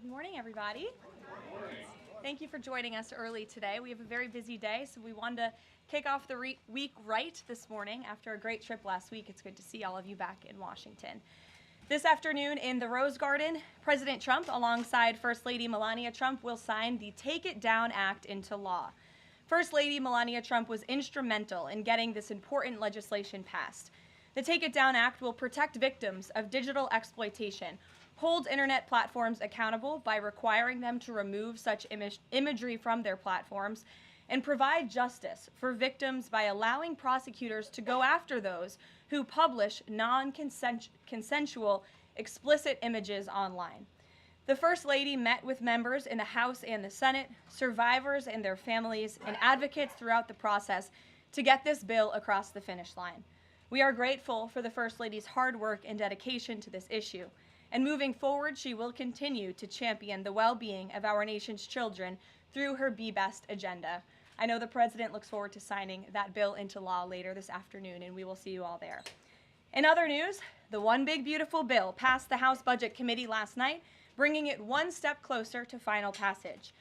Good morning, everybody. Thank you for joining us early today. We have a very busy day, so we wanted to kick off the week right this morning after a great trip last week. It's good to see all of you back in Washington. This afternoon in the Rose Garden, President Trump, alongside First Lady Melania Trump, will sign the Take It Down Act into law. First Lady Melania Trump was instrumental in getting this important legislation passed. The Take It Down Act will protect victims of digital exploitation, hold internet platforms accountable by requiring them to remove such imagery from their platforms, and provide justice for victims by allowing prosecutors to go after those who publish non-consensual explicit images online. The First Lady met with members in the House and the Senate, survivors and their families, and advocates throughout the process to get this bill across the finish line. We are grateful for the First Lady's hard work and dedication to this issue. And moving forward, she will continue to champion the well-being of our nation's children through her Be Best agenda. I know the President looks forward to signing that bill into law later this afternoon, and we will see you all there. In other news, the One Big Beautiful Bill passed the House Budget Committee last night, bringing it one step closer to final passage.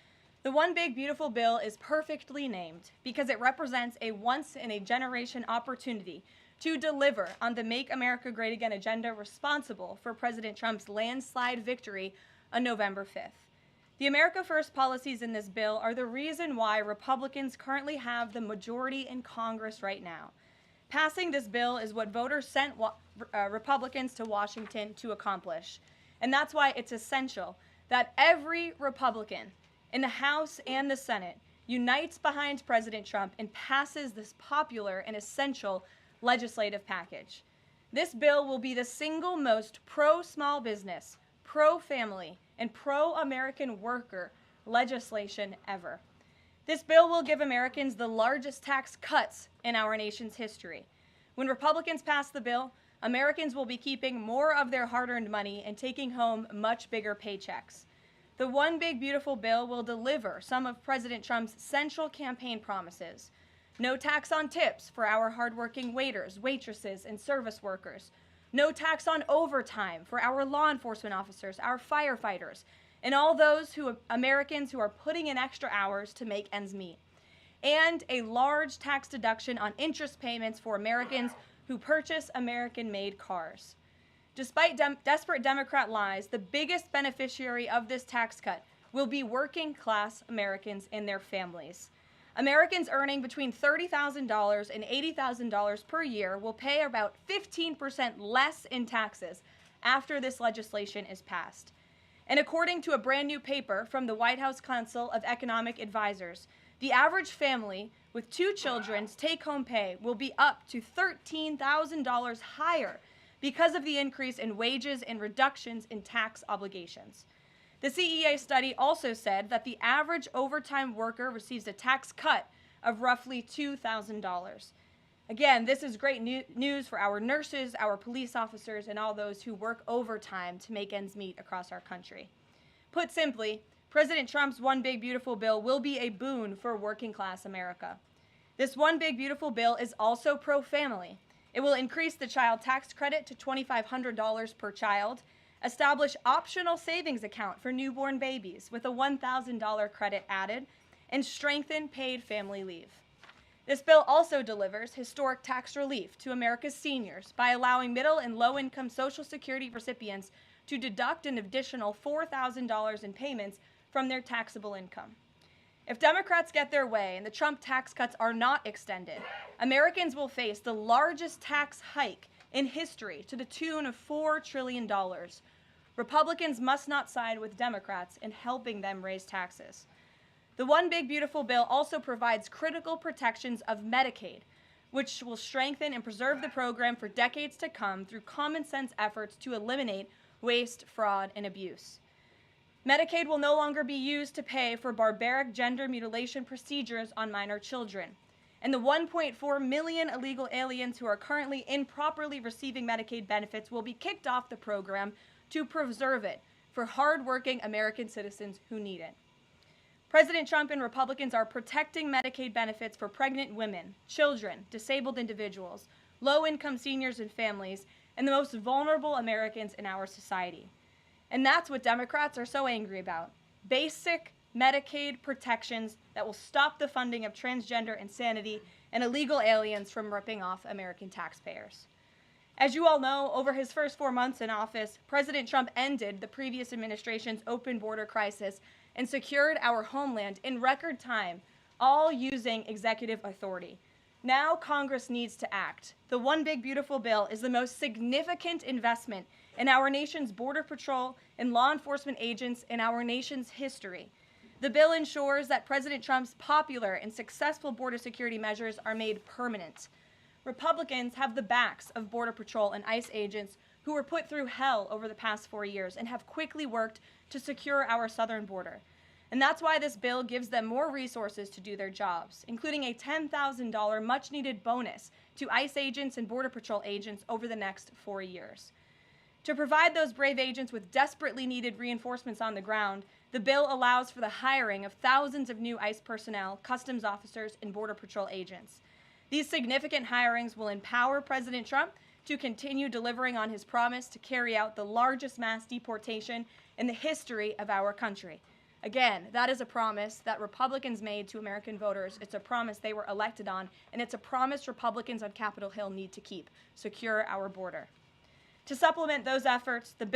The One Big Beautiful Bill is perfectly named because it represents a once-in-a-generation opportunity to deliver on the Make America Great Again agenda responsible for President Trump's landslide victory on November 5th. The America First policies in this bill are the reason why Republicans currently have the majority in Congress right now. Passing this bill is what voters sent Republicans to Washington to accomplish. And that's why it's essential that every Republican in the House and the Senate unites behind President Trump and passes this popular and essential legislative package. This bill will be the single most pro-small business, pro-family, and pro-American worker legislation ever. This bill will give Americans the largest tax cuts in our nation's history. When Republicans pass the bill, Americans will be keeping more of their hard-earned money and taking home much bigger paychecks. The One Big Beautiful Bill will deliver some of President Trump's central campaign promises. No tax on tips for our hardworking waiters, waitresses, and service workers. No tax on overtime for our law enforcement officers, our firefighters, and all those Americans who are putting in extra hours to make ends meet. And a large tax deduction on interest payments for Americans who purchase American-made cars. Despite desperate Democrat lies, the biggest beneficiary of this tax cut will be working-class Americans and their families. Americans earning between $30,000 and $80,000 per year will pay about 15% less in taxes after this legislation is passed. And according to a brand new paper from the White House Council of Economic Advisors, the average family with 2 children's take-home pay will be up to $13,000 higher because of the increase in wages and reductions in tax obligations. The CEA study also said that the average overtime worker receives a tax cut of roughly $2,000. Again, this is great news for our nurses, our police officers, and all those who work overtime to make ends meet across our country. Put simply, President Trump's One Big Beautiful Bill will be a boon for working-class America. This One Big Beautiful Bill is also pro-family. It will increase the child tax credit to $2,500 per child, establish optional savings account for newborn babies with a $1,000 credit added, and strengthen paid family leave. This bill also delivers historic tax relief to America's seniors by allowing middle and low-income Social Security recipients to deduct an additional $4,000 in payments from their taxable income. If Democrats get their way and the Trump tax cuts are not extended, Americans will face the largest tax hike in history to the tune of $4 trillion. Republicans must not side with Democrats in helping them raise taxes. The One Big Beautiful Bill also provides critical protections of Medicaid, which will strengthen and preserve the program for decades to come through common sense efforts to eliminate waste, fraud, and abuse. Medicaid will no longer be used to pay for barbaric gender mutilation procedures on minor children. And the 1.4 million illegal aliens who are currently improperly receiving Medicaid benefits will be kicked off the program to preserve it for hardworking American citizens who need it. President Trump and Republicans are protecting Medicaid benefits for pregnant women, children, disabled individuals, low-income seniors and families, and the most vulnerable Americans in our society. And that's what Democrats are so angry about. Basic Medicaid protections that will stop the funding of transgender insanity and illegal aliens from ripping off American taxpayers. As you all know, over his first 4 months in office, President Trump ended the previous administration's open border crisis and secured our homeland in record time, all using executive authority. Now Congress needs to act. The One Big Beautiful Bill is the most significant investment in our nation's border patrol and law enforcement agents in our nation's history. The bill ensures that President Trump's popular and successful border security measures are made permanent. Republicans have the backs of Border Patrol and ICE agents who were put through hell over the past 4 years and have quickly worked to secure our southern border. And that's why this bill gives them more resources to do their jobs, including a $10,000 much-needed bonus to ICE agents and Border Patrol agents over the next 4 years. To provide those brave agents with desperately needed reinforcements on the ground, the bill allows for the hiring of thousands of new ICE personnel, customs officers, and Border Patrol agents. These significant hirings will empower President Trump to continue delivering on his promise to carry out the largest mass deportation in the history of our country. Again, that is a promise that Republicans made to American voters. It's a promise they were elected on, and it's a promise Republicans on Capitol Hill need to keep: secure our border. To supplement those efforts, the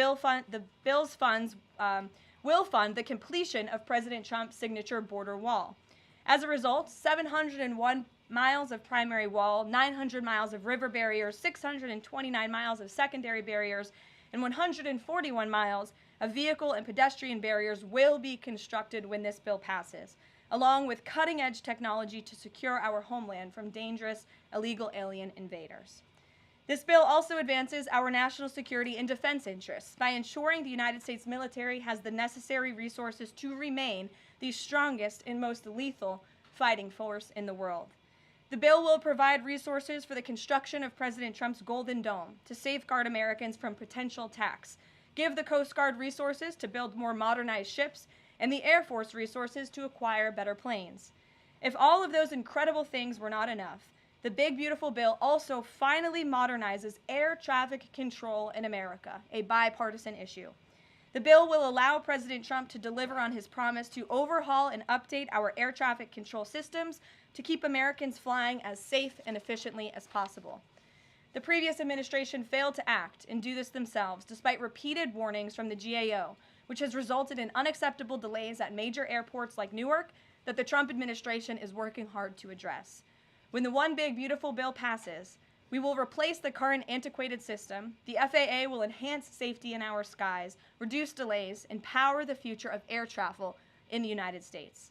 bill's funds will fund the completion of President Trump's signature border wall. As a result, 701 miles of primary wall, 900 miles of river barriers, 629 miles of secondary barriers, and 141 miles of vehicle and pedestrian barriers will be constructed when this bill passes, along with cutting-edge technology to secure our homeland from dangerous illegal alien invaders. This bill also advances our national security and defense interests by ensuring the United States military has the necessary resources to remain the strongest and most lethal fighting force in the world. The bill will provide resources for the construction of President Trump's Golden Dome to safeguard Americans from potential attacks, give the Coast Guard resources to build more modernized ships, and the Air Force resources to acquire better planes. If all of those incredible things were not enough, the Big Beautiful Bill also finally modernizes air traffic control in America, a bipartisan issue. The bill will allow President Trump to deliver on his promise to overhaul and update our air traffic control systems to keep Americans flying as safe and efficiently as possible. The previous administration failed to act and do this themselves, despite repeated warnings from the GAO, which has resulted in unacceptable delays at major airports like Newark that the Trump administration is working hard to address. When the One Big Beautiful Bill passes, we will replace the current antiquated system, the FAA will enhance safety in our skies, reduce delays, and power the future of air travel in the United States.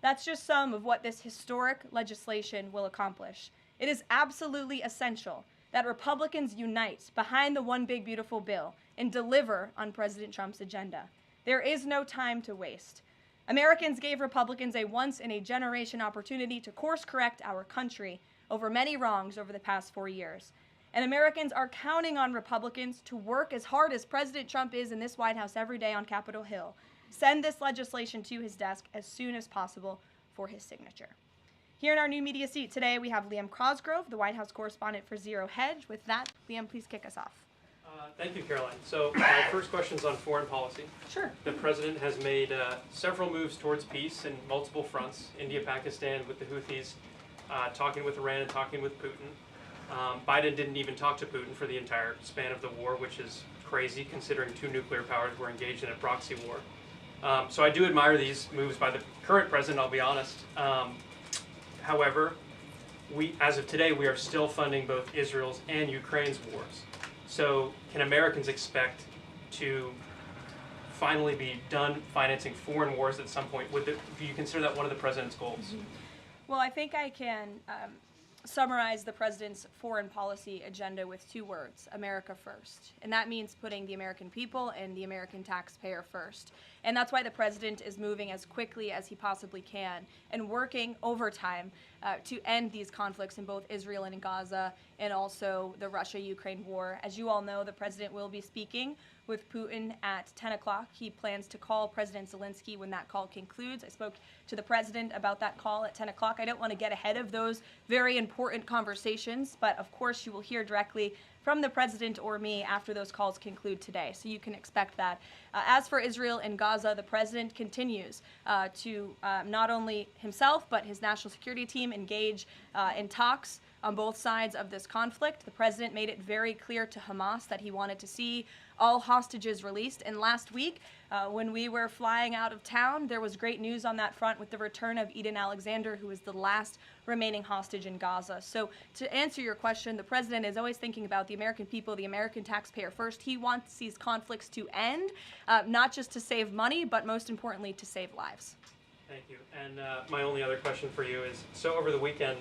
That's just some of what this historic legislation will accomplish. It is absolutely essential that Republicans unite behind the One Big Beautiful Bill and deliver on President Trump's agenda. There is no time to waste. Americans gave Republicans a once-in-a-generation opportunity to course-correct our country over many wrongs over the past 4 years. And Americans are counting on Republicans to work as hard as President Trump is in this White House every day on Capitol Hill. Send this legislation to his desk as soon as possible for his signature. Here in our new media seat today, we have Liam Cosgrove, the White House correspondent for Zero Hedge. With that, Liam, please kick us off. Thank you, Caroline. So my first question is on foreign policy. Sure. The president has made several moves towards peace in multiple fronts: India, Pakistan with the Houthis, talking with Iran and talking with Putin. Biden didn't even talk to Putin for the entire span of the war, which is crazy considering two nuclear powers were engaged in a proxy war. So I do admire these moves by the current president, I'll be honest. However, as of today, we are still funding both Israel's and Ukraine's wars. So can Americans expect to finally be done financing foreign wars at some point? Do you consider that one of the president's goals? Mm-hmm. Well, I think I can summarize the president's foreign policy agenda with 2 words: America first. And that means putting the American people and the American taxpayer first. And that's why the president is moving as quickly as he possibly can and working overtime to end these conflicts in both Israel and in Gaza, and also the Russia-Ukraine war. As you all know, the president will be speaking with Putin at 10 o'clock. He plans to call President Zelensky when that call concludes. I spoke to the president about that call at 10 o'clock. I don't want to get ahead of those very important conversations, but of course you will hear directly from the president or me after those calls conclude today. So you can expect that. As for Israel and Gaza, the president continues to not only himself but his national security team engage in talks on both sides of this conflict. The president made it very clear to Hamas that he wanted to see all hostages released. And last week, when we were flying out of town, there was great news on that front with the return of Eden Alexander, who is the last remaining hostage in Gaza. So to answer your question, the president is always thinking about the American people, the American taxpayer first. He wants these conflicts to end, not just to save money, but most importantly, to save lives. Thank you. And my only other question for you is, so over the weekend,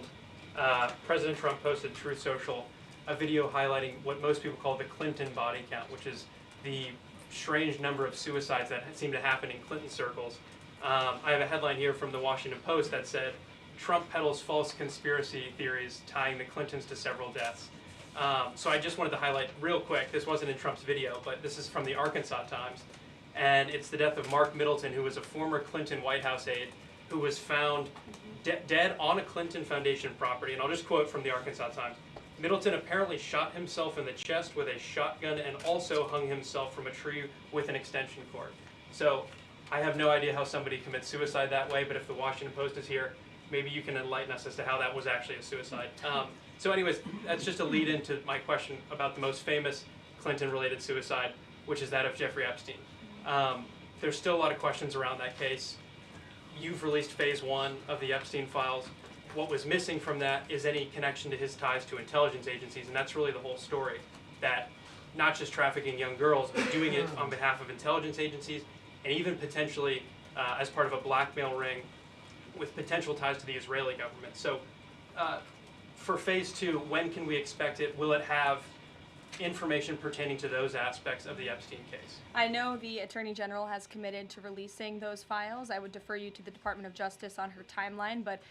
President Trump posted Truth Social a video highlighting what most people call the Clinton body count, which is the strange number of suicides that seem to happen in Clinton circles. I have a headline here from the Washington Post that said, Trump peddles false conspiracy theories tying the Clintons to several deaths. So I just wanted to highlight real quick, this wasn't in Trump's video, but this is from the Arkansas Times, and it's the death of Mark Middleton, who was a former Clinton White House aide, who was found dead on a Clinton Foundation property. And I'll just quote from the Arkansas Times. Middleton apparently shot himself in the chest with a shotgun and also hung himself from a tree with an extension cord. So I have no idea how somebody commits suicide that way, but if the Washington Post is here, maybe you can enlighten us as to how that was actually a suicide. So anyways, that's just a lead into my question about the most famous Clinton-related suicide, which is that of Jeffrey Epstein. There's still a lot of questions around that case. You've released phase 1 of the Epstein files. What was missing from that is any connection to his ties to intelligence agencies, and that's really the whole story, that not just trafficking young girls, but doing it on behalf of intelligence agencies, and even potentially as part of a blackmail ring with potential ties to the Israeli government. So for phase 2, when can we expect it? Will it have information pertaining to those aspects of the Epstein case? I know the Attorney General has committed to releasing those files. I would defer you to the Department of Justice on her timeline, but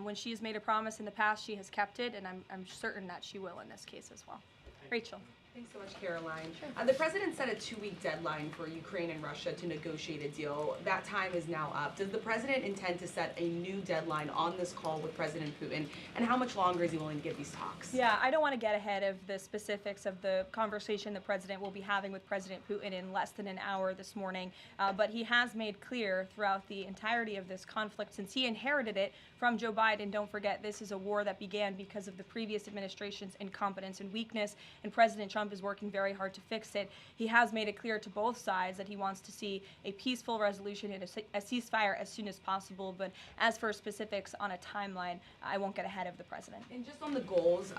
when she has made a promise in the past, she has kept it, and I'm certain that she will in this case as well. Rachel. Thanks so much, Karoline. Sure. The president set a 2-week deadline for Ukraine and Russia to negotiate a deal. That time is now up. Does the president intend to set a new deadline on this call with President Putin? And how much longer is he willing to give these talks? Yeah, I don't want to get ahead of the specifics of the conversation the president will be having with President Putin in less than an hour this morning. But he has made clear throughout the entirety of this conflict, since he inherited it from Joe Biden. Don't forget, this is a war that began because of the previous administration's incompetence and weakness, and President Trump is working very hard to fix it. He has made it clear to both sides that he wants to see a peaceful resolution and a ceasefire as soon as possible. But as for specifics on a timeline, I won't get ahead of the president. And just on the goals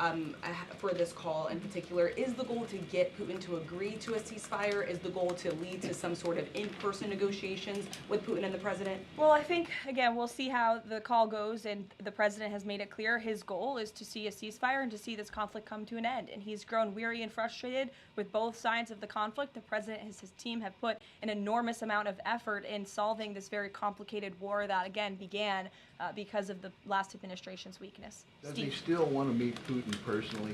for this call in particular, is the goal to get Putin to agree to a ceasefire? Is the goal to lead to some sort of in-person negotiations with Putin and the president? Well, I think, again, we'll see how the call goes, and the president has made it clear his goal is to see a ceasefire and to see this conflict come to an end. And he's grown weary and frustrated with both sides of the conflict. The president and his team have put an enormous amount of effort in solving this very complicated war that, again, began because of the last administration's weakness. Does he still want to meet Putin personally?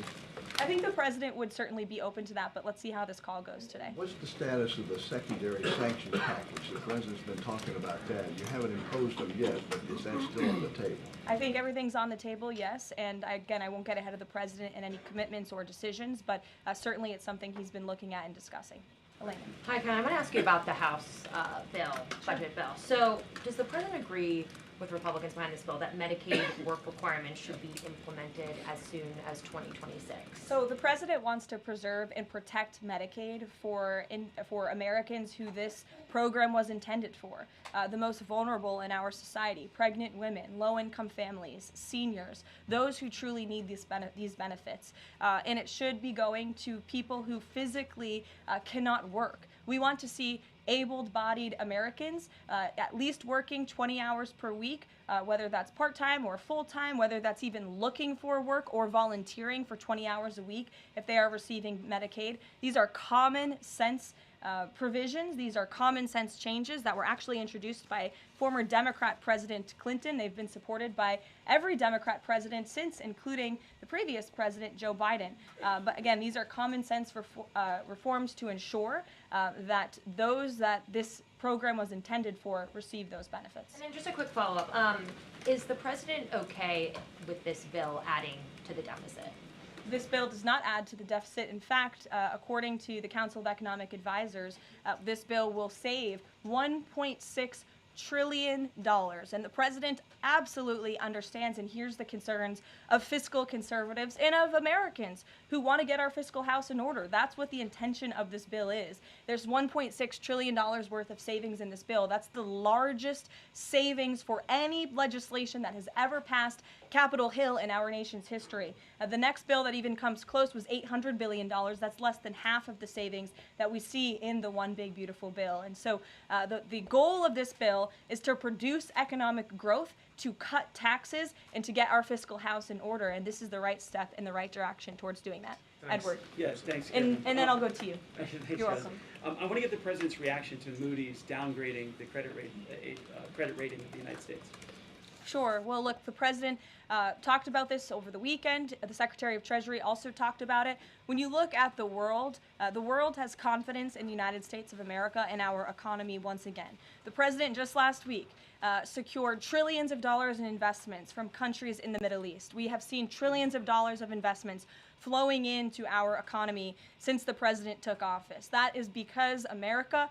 I think the president would certainly be open to that, but let's see how this call goes today. What's the status of the secondary sanctions package? The president's been talking about that. You haven't imposed them yet, but is that still on the table? I think everything's on the table, yes, and again, I won't get ahead of the president in any commitments or decisions, but certainly it's something he's been looking at and discussing. Elena. Hi, Ken. I'm going to ask you about the House budget bill. So does the president agree with Republicans behind this bill that Medicaid work requirements should be implemented as soon as 2026? So the president wants to preserve and protect Medicaid for Americans who this program was intended for, the most vulnerable in our society: pregnant women, low-income families, seniors, those who truly need these benefits. And it should be going to people who physically cannot work. We want to see able-bodied Americans at least working 20 hours per week, whether that's part-time or full-time, whether that's even looking for work or volunteering for 20 hours a week if they are receiving Medicaid. These are common sense provisions. These are common sense changes that were actually introduced by former Democrat President Clinton. They've been supported by every Democrat president since, including the previous president, Joe Biden. But again, these are common sense reforms to ensure that those that this program was intended for receive those benefits. And then just a quick follow-up. Is the president okay with this bill adding to the deficit? this bill does not add to the deficit. In fact, according to the Council of Economic Advisors, this bill will save $1.6 trillion. And the president absolutely understands and hears the concerns of fiscal conservatives and of Americans who want to get our fiscal house in order. That's what the intention of this bill is. There's $1.6 trillion worth of savings in this bill. That's the largest savings for any legislation that has ever passed Capitol Hill in our nation's history. The next bill that even comes close was $800 billion. That's less than half of the savings that we see in the One Big Beautiful Bill. And so the goal of this bill is to produce economic growth, to cut taxes, and to get our fiscal house in order. And this is the right step in the right direction towards doing that. Thanks. Edward. Yes, thanks. And then I'll go to you. Thanks, You're Kevin. welcome. I want to get the president's reaction to Moody's downgrading the credit rating of the United States. Sure. Well, look, the president talked about this over the weekend. The Secretary of Treasury also talked about it. When you look at the world has confidence in the United States of America and our economy once again. The president just last week secured trillions of dollars in investments from countries in the Middle East. We have seen trillions of dollars of investments flowing into our economy since the president took office. That is because America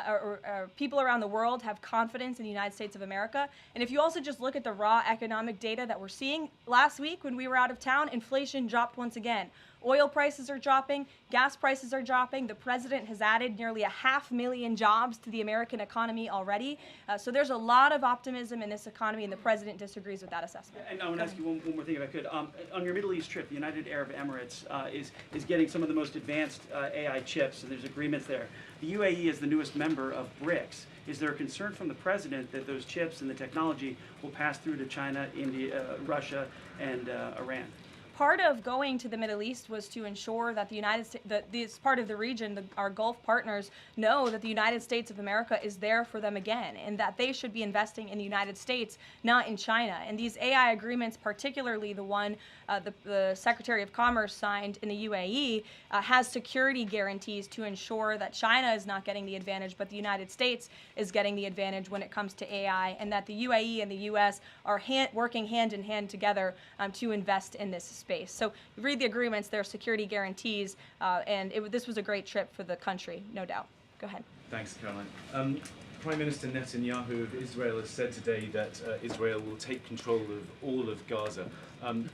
or people around the world have confidence in the United States of America. And if you also just look at the raw economic data that we're seeing, last week when we were out of town, inflation dropped once again. Oil prices are dropping, gas prices are dropping. The president has added nearly 500,000 jobs to the American economy already. So there's a lot of optimism in this economy, and the president disagrees with that assessment. And I want to ask you one more thing, if I could. On your Middle East trip, the United Arab Emirates is getting some of the most advanced AI chips, and there's agreements there. The UAE is the newest member of BRICS. Is there a concern from the president that those chips and the technology will pass through to China, India, Russia, and Iran? Part of going to the Middle East was to ensure that the United States, that this part of the region, our Gulf partners, know that the United States of America is there for them again, and that they should be investing in the United States, not in China. And these AI agreements, particularly the one the Secretary of Commerce signed in the UAE, has security guarantees to ensure that China is not getting the advantage, but the United States is getting the advantage when it comes to AI, and that the UAE and the U.S. are working hand in hand together to invest in this space. So you read the agreements, there are security guarantees, and this was a great trip for the country, no doubt. Go ahead. Thanks, Caroline. Prime Minister Netanyahu of Israel has said today that Israel will take control of all of Gaza.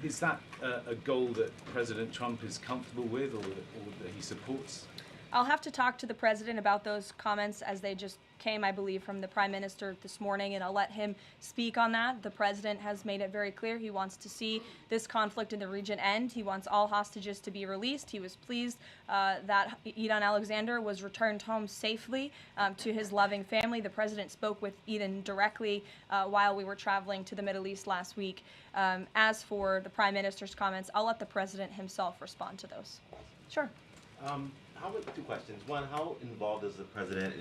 Is that a goal that President Trump is comfortable with, or that he supports? I'll have to talk to the president about those comments as they just came, I believe, from the prime minister this morning, and I'll let him speak on that. The president has made it very clear he wants to see this conflict in the region end. He wants all hostages to be released. He was pleased that Eden Alexander was returned home safely to his loving family. The president spoke with Eden directly while we were traveling to the Middle East last week. As for the prime minister's comments, I'll let the president himself respond to those. Sure. Two questions. One, how involved does the president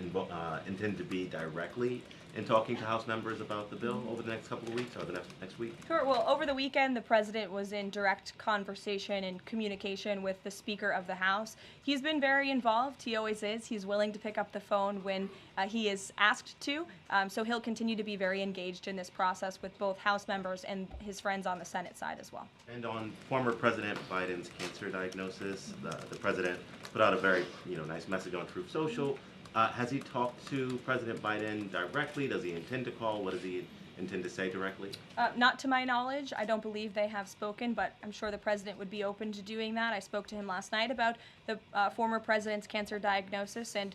intend to be directly in talking to House members about the bill over the next couple of weeks or the next week? Sure. Well, over the weekend, the president was in direct conversation and communication with the Speaker of the House. He's been very involved. He always is. He's willing to pick up the phone when he is asked to. So he'll continue to be very engaged in this process with both House members and his friends on the Senate side as well. And on former President Biden's cancer diagnosis, the president put out a very nice message on Truth Social. Has he talked to President Biden directly? Does he intend to call? What does he intend to say directly? Not to my knowledge. I don't believe they have spoken, but I'm sure the president would be open to doing that. I spoke to him last night about the former president's cancer diagnosis, and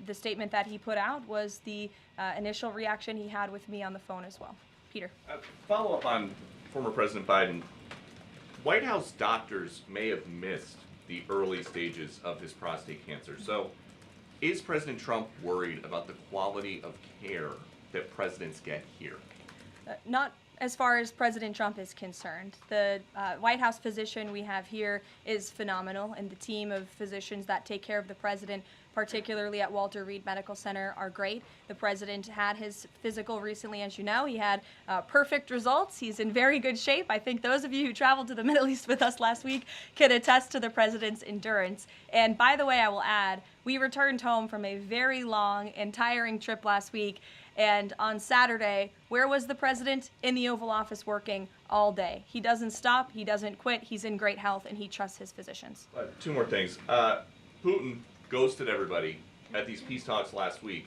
the statement that he put out was the initial reaction he had with me on the phone as well. Peter. Follow up on former President Biden. White House doctors may have missed the early stages of his prostate cancer. So is President Trump worried about the quality of care that presidents get here? Not as far as President Trump is concerned. The White House physician we have here is phenomenal, and the team of physicians that take care of the president particularly at Walter Reed Medical Center, are great. The president had his physical recently, as you know. He had perfect results. He's in very good shape. I think those of you who traveled to the Middle East with us last week can attest to the president's endurance. And by the way, I will add, we returned home from a very long and tiring trip last week. And on Saturday, where was the president? In the Oval Office working all day. He doesn't stop, he doesn't quit, he's in great health, and he trusts his physicians. Two more things. Putin ghosted everybody at these peace talks last week.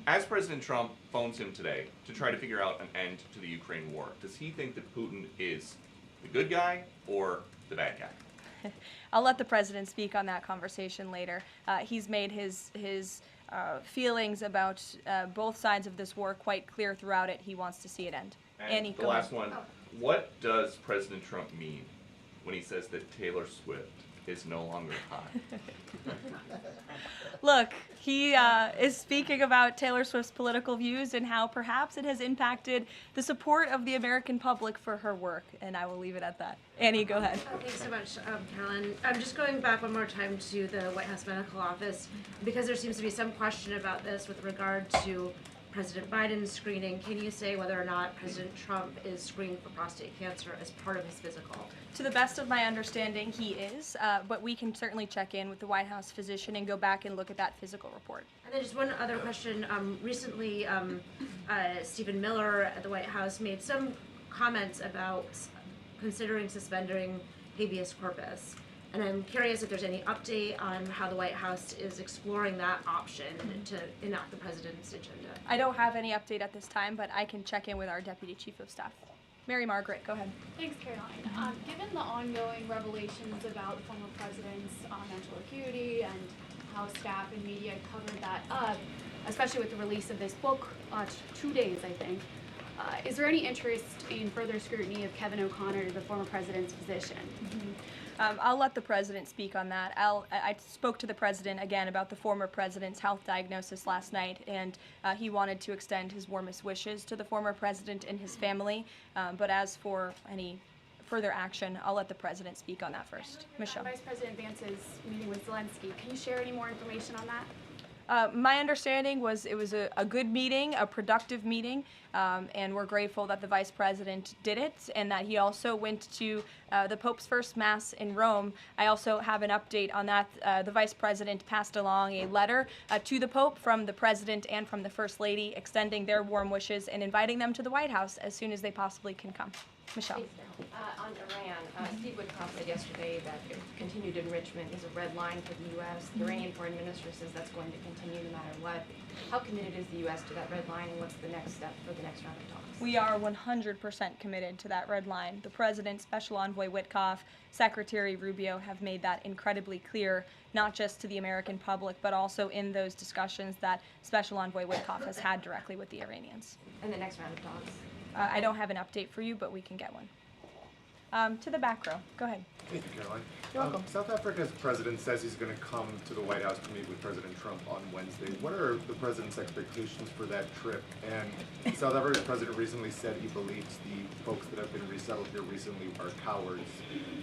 As President Trump phones him today to try to figure out an end to the Ukraine war, does he think that Putin is the good guy or the bad guy? I'll let the president speak on that conversation later. He's made his feelings about both sides of this war quite clear throughout it. He wants to see it end. And Annie, the go last ahead. one, what does President Trump mean when he says that Taylor Swift is no longer hot? Look, he is speaking about Taylor Swift's political views and how perhaps it has impacted the support of the American public for her work, and I will leave it at that. Annie, go ahead. Thanks so much, Caroline. I'm just going back one more time to the White House Medical Office because there seems to be some question about this with regard to President Biden's screening. Can you say whether or not President Trump is screened for prostate cancer as part of his physical? To the best of my understanding, he is, but we can certainly check in with the White House physician and go back and look at that physical report. And then just one other question. Recently, Stephen Miller at the White House made some comments about considering suspending habeas corpus. And I'm curious if there's any update on how the White House is exploring that option to enact the president's agenda. I don't have any update at this time, but I can check in with our Deputy Chief of Staff. Mary Margaret, go ahead. Thanks, Caroline. Given the ongoing revelations about the former president's mental acuity and how staff and media covered that up, especially with the release of this book, 2 days, I think, is there any interest in further scrutiny of Kevin O'Connor, the former president's physician? I'll let the president speak on that. I spoke to the president again about the former president's health diagnosis last night, and he wanted to extend his warmest wishes to the former president and his family. But as for any further action, I'll let the president speak on that first. Michelle. Vice President Vance's meeting with Zelensky. Can you share any more information on that? My understanding was it was a good meeting, a productive meeting, and we're grateful that the Vice President did it and that he also went to the Pope's first Mass in Rome. I also have an update on that. The Vice President passed along a letter to the Pope from the President and from the First Lady extending their warm wishes and inviting them to the White House as soon as they possibly can come. Michelle. On Iran, Steve Witkoff said yesterday that continued enrichment is a red line for the U.S. The Iranian Foreign Minister says that's going to continue no matter what. How committed is the U.S. to that red line, and what's the next step for the next round of talks? We are 100% committed to that red line. The President, Special Envoy Witkoff, Secretary Rubio have made that incredibly clear, not just to the American public, but also in those discussions that Special Envoy Witkoff has had directly with the Iranians. And the next round of talks? I don't have an update for you, but we can get one. To the back row. Go ahead. Thank you, Caroline. You're welcome. South Africa's president says he's going to come to the White House to meet with President Trump on Wednesday. What are the president's expectations for that trip? And South Africa's president recently said he believes the folks that have been resettled here recently are cowards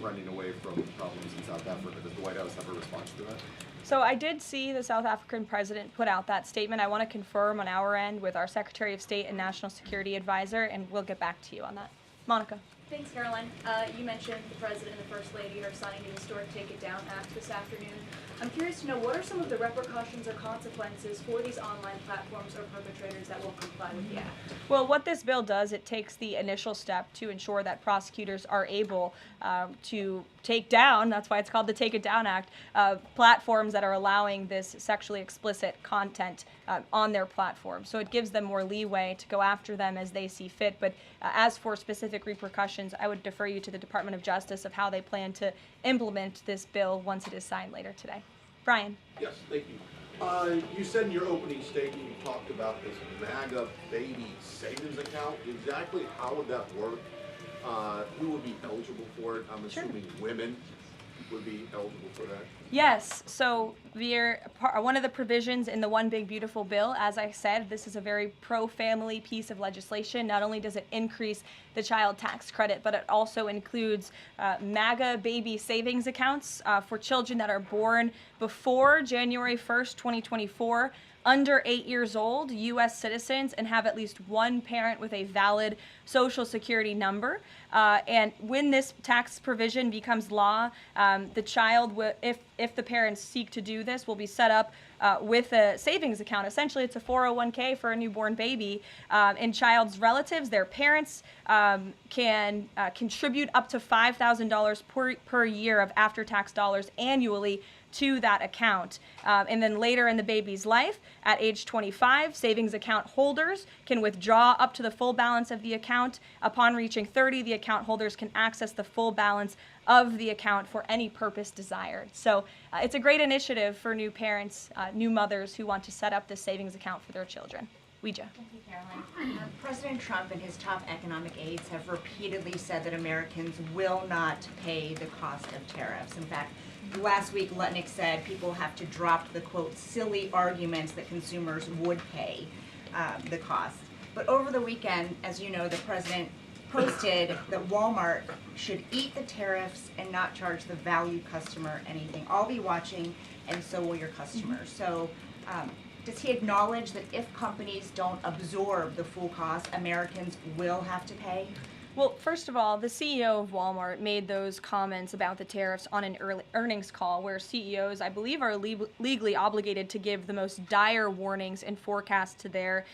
running away from problems in South Africa. Does the White House have a response to that? So I did see the South African president put out that statement. I want to confirm on our end with our Secretary of State and National Security Advisor, and we'll get back to you on that. Monica. Thanks, Caroline. You mentioned the President and the First Lady are signing the historic Take It Down Act this afternoon. I'm curious to know, what are some of the repercussions or consequences for these online platforms or perpetrators that won't comply with the act? Well, what this bill does, it takes the initial step to ensure that prosecutors are able to take down, that's why it's called the Take It Down Act, platforms that are allowing this sexually explicit content on their platform. So it gives them more leeway to go after them as they see fit. But as for specific repercussions, I would defer you to the Department of Justice of how they plan to implement this bill once it is signed later today. Brian. Yes, thank you. You said in your opening statement you talked about this MAGA baby savings account. Exactly how would that work? Who would be eligible for it? I'm assuming women would be eligible for that. Yes, so one of the provisions in the One Big Beautiful Bill, as I said, this is a very pro-family piece of legislation. Not only does it increase the child tax credit, but it also includes MAGA baby savings accounts for children that are born before January 1st, 2024, under 8 years old, U.S. citizens, and have at least one parent with a valid Social Security number. And when this tax provision becomes law, the child, if the parents seek to do this, will be set up with a savings account. Essentially, it's a 401k for a newborn baby. And child's relatives, their parents, can contribute up to $5,000 per year of after-tax dollars annually to that account. And then later in the baby's life, at age 25, savings account holders can withdraw up to the full balance of the account. Upon reaching 30, the account holders can access the full balance of the account for any purpose desired. So it's a great initiative for new parents, new mothers who want to set up this savings account for their children. Ouija. Thank you, Karoline. President Trump and his top economic aides have repeatedly said that Americans will not pay the cost of tariffs. In fact, last week, Lutnick said people have to drop the, quote, silly arguments that consumers would pay the cost. But over the weekend, as you know, the president posted that Walmart should eat the tariffs and not charge the value customer anything. I'll be watching, and so will your customers. So does he acknowledge that if companies don't absorb the full cost, Americans will have to pay? Well, first of all, the CEO of Walmart made those comments about the tariffs on an earnings call where CEOs, I believe, are legally obligated to give the most dire warnings and forecasts to their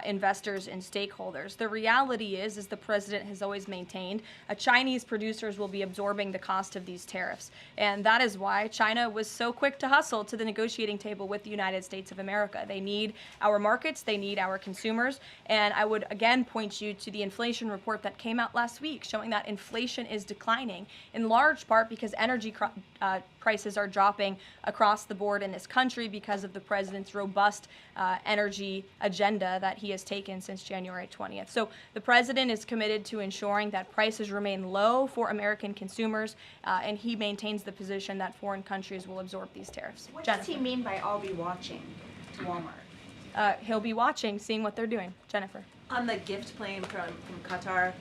investors and stakeholders. The reality is, as the president has always maintained, Chinese producers will be absorbing the cost of these tariffs. And that is why China was so quick to hustle to the negotiating table with the United States of America. They need our markets, they need our consumers, and I would again point you to the inflation report that came out last week showing that inflation is declining, in large part because energy prices are dropping across the board in this country because of the president's robust energy agenda that he has taken since January 20th. So the president is committed to ensuring that prices remain low for American consumers, and he maintains the position that foreign countries will absorb these tariffs. What does he mean by "I'll be watching" to Walmart? He'll be watching, seeing what they're doing. Jennifer. On the gift plane from Qatar,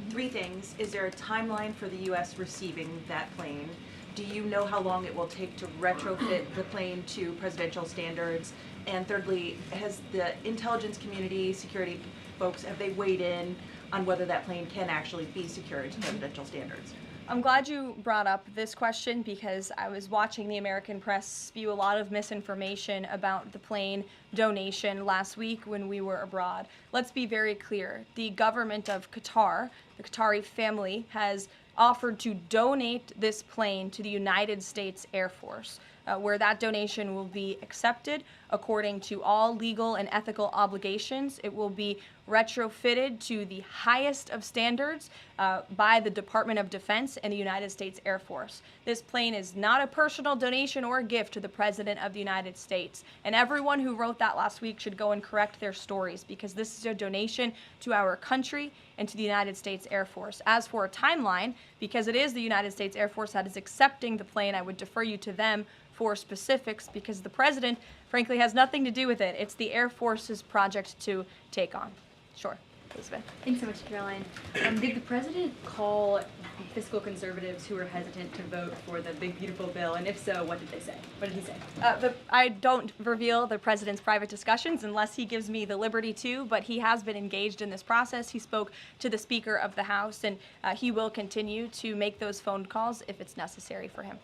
three things. Is there a timeline for the U.S. receiving that plane? Do you know how long it will take to retrofit the plane to presidential standards? And thirdly, has the intelligence community, security folks, have they weighed in on whether that plane can actually be secured to presidential standards? I'm glad you brought up this question because I was watching the American press spew a lot of misinformation about the plane donation last week when we were abroad. Let's be very clear. The government of Qatar, the Qatari family, has offered to donate this plane to the United States Air Force, where that donation will be accepted according to all legal and ethical obligations. It will be retrofitted to the highest of standards by the Department of Defense and the United States Air Force. This plane is not a personal donation or a gift to the President of the United States. And everyone who wrote that last week should go and correct their stories because this is a donation to our country and to the United States Air Force. As for a timeline, because it is the United States Air Force that is accepting the plane, I would defer you to them for specifics because the President, frankly, has nothing to do with it. It's the Air Force's project to take on. Sure. Elizabeth. Thanks so much, Caroline. Did the president call fiscal conservatives who were hesitant to vote for the Big Beautiful Bill? And if so, what did they say? What did he say? I don't reveal the president's private discussions unless he gives me the liberty to, but he has been engaged in this process. He spoke to the Speaker of the House, and he will continue to make those phone calls if it's necessary for him.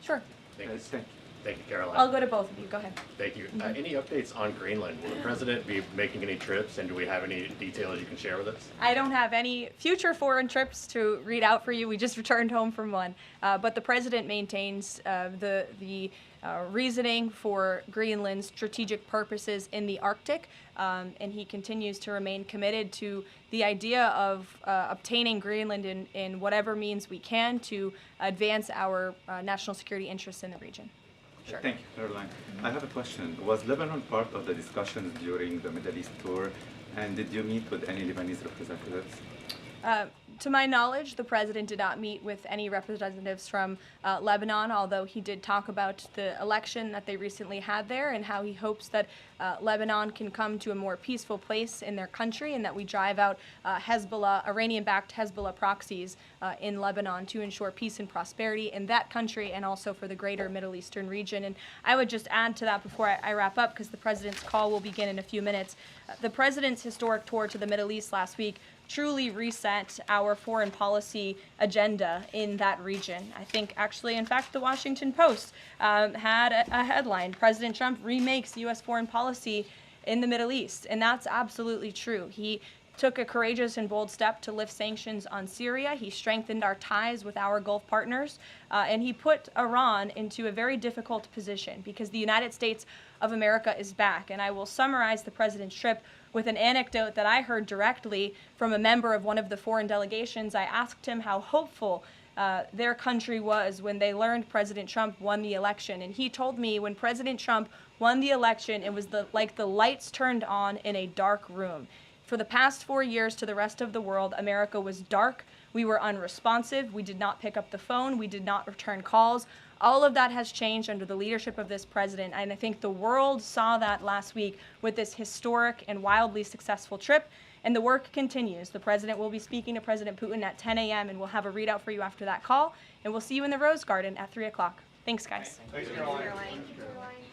Sure. Thank you, Caroline. I'll go to both of you. Go ahead. Thank you. Any updates on Greenland? Will the president be making any trips, and do we have any details you can share with us? I don't have any future foreign trips to read out for you. We just returned home from one. But the president maintains the reasoning for Greenland's strategic purposes in the Arctic, and he continues to remain committed to the idea of obtaining Greenland in whatever means we can to advance our national security interests in the region. Sure. Thank you, Caroline. I have a question. Was Lebanon part of the discussions during the Middle East tour, and did you meet with any Lebanese representatives? To my knowledge, the president did not meet with any representatives from Lebanon, although he did talk about the election that they recently had there and how he hopes that Lebanon can come to a more peaceful place in their country and that we drive out Hezbollah, Iranian-backed Hezbollah proxies in Lebanon to ensure peace and prosperity in that country and also for the greater Middle Eastern region. And I would just add to that before I wrap up, because the president's call will begin in a few minutes. The president's historic tour to the Middle East last week truly reset our foreign policy agenda in that region. I think actually, in fact, the Washington Post had a headline, President Trump remakes U.S. foreign policy in the Middle East. And that's absolutely true. He took a courageous and bold step to lift sanctions on Syria. He strengthened our ties with our Gulf partners, and he put Iran into a very difficult position because the United States of America is back. And I will summarize the president's trip with an anecdote that I heard directly from a member of one of the foreign delegations. I asked him how hopeful their country was when they learned President Trump won the election. And he told me when President Trump won the election, it was like the lights turned on in a dark room. For the past 4 years to the rest of the world, America was dark. We were unresponsive. We did not pick up the phone. We did not return calls. All of that has changed under the leadership of this president, and I think the world saw that last week with this historic and wildly successful trip, and the work continues. The president will be speaking to President Putin at 10 a.m., and we'll have a readout for you after that call, and we'll see you in the Rose Garden at 3 o'clock. Thanks, guys. Thanks, Caroline. Thank you, Caroline.